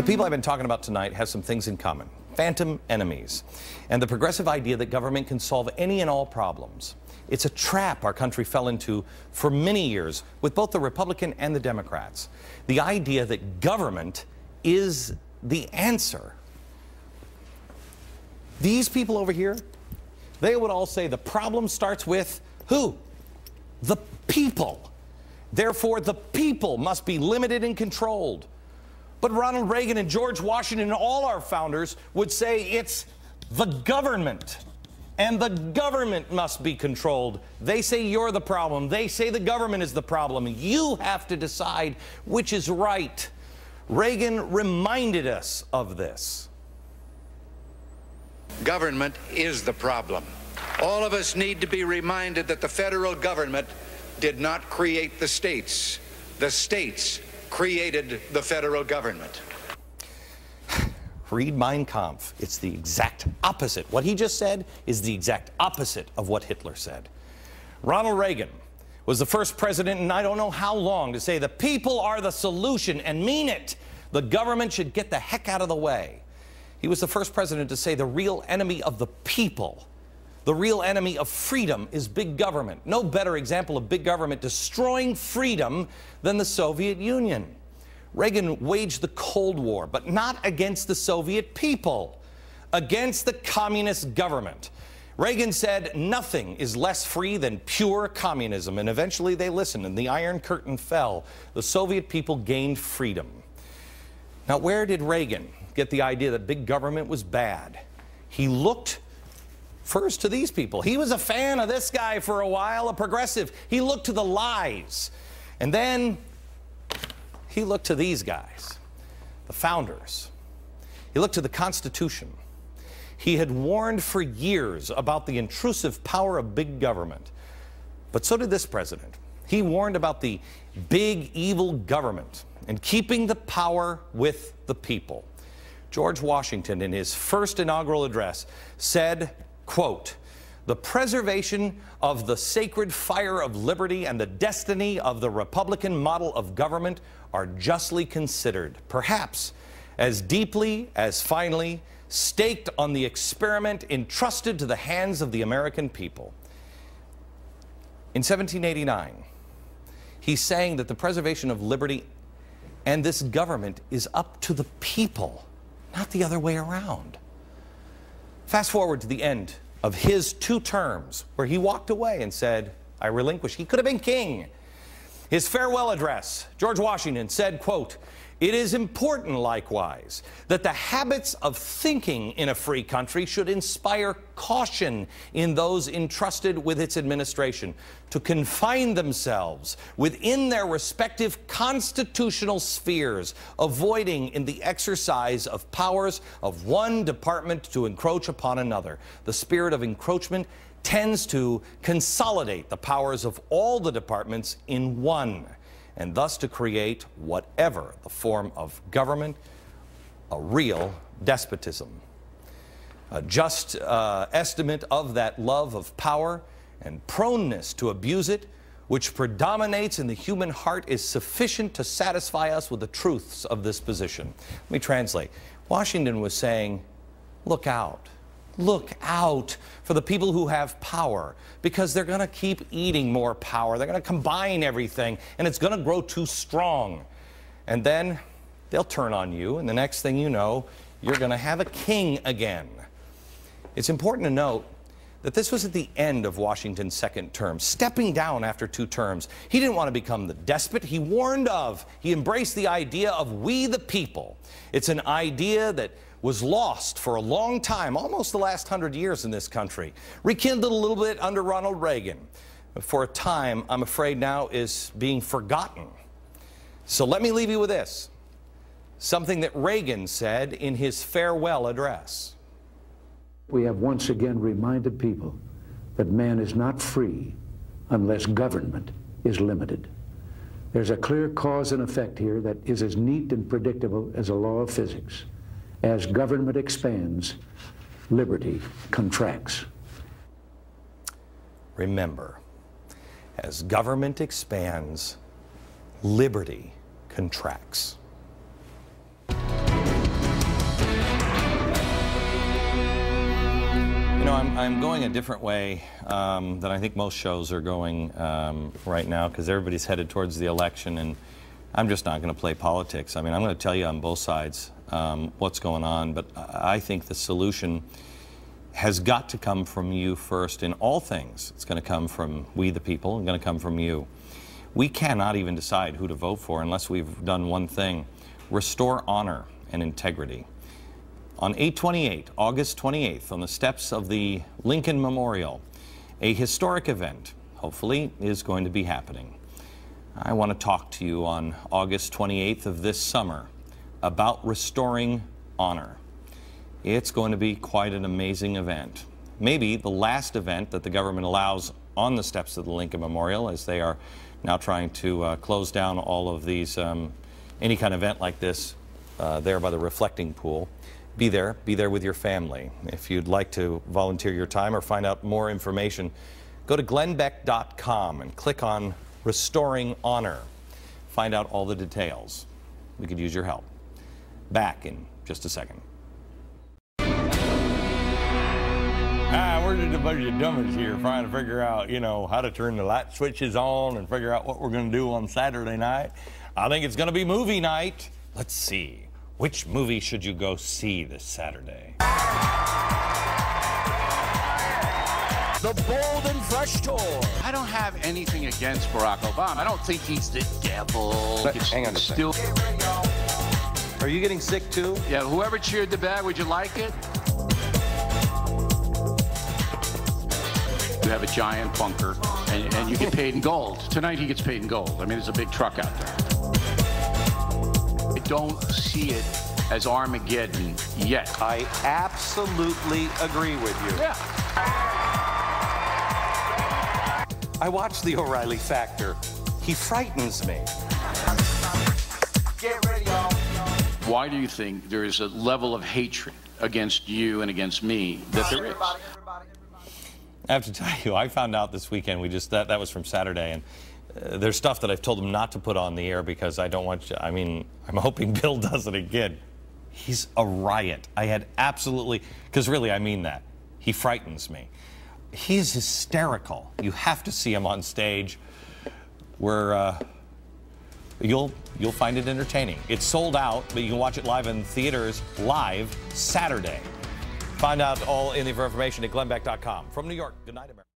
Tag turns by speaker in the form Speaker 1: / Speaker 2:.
Speaker 1: The people I've been talking about tonight have some things in common. Phantom enemies, and the progressive idea that government can solve any and all problems. It's a trap our country fell into for many years with both the Republican and the Democrats. The idea that government is the answer. These people over here, they would all say the problem starts with who? The people. Therefore, the people must be limited and controlled. But Ronald Reagan and George Washington and all our founders would say it's the government. And the government must be controlled. They say you're the problem. They say the government is the problem. You have to decide which is right. Reagan reminded us of this.
Speaker 2: Government is the problem. All of us need to be reminded that the federal government did not create the states. The states created the federal government.
Speaker 1: Read Mein Kampf. It's the exact opposite. What he just said is the exact opposite of what Hitler said. Ronald Reagan was the first president in I don't know how long to say the people are the solution and mean it. The government should get the heck out of the way. He was the first president to say the real enemy of the people, the real enemy of freedom, is big government. No better example of big government destroying freedom than the Soviet Union. Reagan waged the Cold War, but not against the Soviet people, against the communist government. Reagan said nothing is less free than pure communism, and eventually they listened and the Iron Curtain fell. The Soviet people gained freedom. Now, where did Reagan get the idea that big government was bad? He looked first to these people. He was a fan of this guy for a while, a progressive. He looked to the lies. And then he looked to these guys, the founders. He looked to the Constitution. He had warned for years about the intrusive power of big government. But so did this president. He warned about the big evil government and keeping the power with the people. George Washington, in his first inaugural address, said, quote, "The preservation of the sacred fire of liberty and the destiny of the Republican model of government are justly considered, perhaps as deeply as finally staked on the experiment entrusted to the hands of the American people." In 1789, he's saying that the preservation of liberty and this government is up to the people, not the other way around. Fast forward to the end of his 2 terms, where he walked away and said, I relinquish. He could have been king. His farewell address, George Washington said, quote, "It is important, likewise, that the habits of thinking in a free country should inspire caution in those entrusted with its administration to confine themselves within their respective constitutional spheres, avoiding in the exercise of powers of one department to encroach upon another. The spirit of encroachment tends to consolidate the powers of all the departments in one, and thus to create whatever the form of government, a real despotism. A just estimate of that love of power and proneness to abuse it, which predominates in the human heart, is sufficient to satisfy us with the truths of this position. Let me translate. Washington was saying, look out. Look out for the people who have power, because they're going to keep eating more power. They're going to combine everything, and it's going to grow too strong. And then they'll turn on you, and the next thing you know, you're going to have a king again. It's important to note that this was at the end of Washington's 2nd term, stepping down after 2 terms. He didn't want to become the despot he warned of. He embraced the idea of we the people. It's an idea that was lost for a long time, almost the last 100 years in this country. Rekindled a little bit under Ronald Reagan. But for a time, I'm afraid now is being forgotten. So let me leave you with this. Something that Reagan said in his farewell address.
Speaker 3: We have once again reminded people that man is not free unless government is limited. There's a clear cause and effect here that is as neat and predictable as a law of physics. As government expands, liberty contracts.
Speaker 1: Remember, as government expands, liberty contracts. know, I'm going a different way than I think most shows are going right now, because everybody's headed towards the election, and I'm just not going to play politics. I mean, I'm going to tell you on both sides what's going on, but I think the solution has got to come from you first in all things. It's going to come from we the people, and going to come from you. We cannot even decide who to vote for unless we've done one thing: restore honor and integrity. On 8/28, August 28th, on the steps of the Lincoln Memorial, a historic event, hopefully, is going to be happening. I want to talk to you on August 28th of this summer about restoring honor. It's going to be quite an amazing event. Maybe the last event that the government allows on the steps of the Lincoln Memorial, as they are now trying to close down all of these, any kind of event like this there by the reflecting pool. Be there with your family. If you'd like to volunteer your time or find out more information, go to glennbeck.com and click on Restoring Honor. Find out all the details. We could use your help. Back in just a second. We're just a bunch of dummies here trying to figure out, you know, how to turn the light switches on and figure out what we're going to do on Saturday night. I think it's going to be movie night. Let's see. Which movie should you go see this Saturday?
Speaker 4: The Bold and Fresh Tour.
Speaker 5: I don't have anything against Barack Obama. I don't think he's the devil.
Speaker 1: Hang on a second. Are you getting sick too?
Speaker 5: Yeah, whoever cheered the bag, would you like it? You have a giant bunker, and you get paid in gold. Tonight he gets paid in gold. I mean, there's a big truck out there. I don't see it as Armageddon yet.
Speaker 1: I absolutely agree with you.
Speaker 5: Yeah.
Speaker 1: I watched the O'Reilly Factor. He frightens me.
Speaker 4: Get ready, y'all.
Speaker 5: Why do you think there is a level of hatred against you and against me that there is?
Speaker 1: I have to tell you, I found out this weekend, that was from Saturday, and there's stuff that I've told him not to put on the air because I don't want you, I mean, I'm hoping Bill does it again. He's a riot. I had absolutely, because really I mean that. He frightens me. He's hysterical. You have to see him on stage where you'll find it entertaining. It's sold out, but you can watch it live in theaters live Saturday. Find out all the information at glennbeck.com. From New York, good night, America.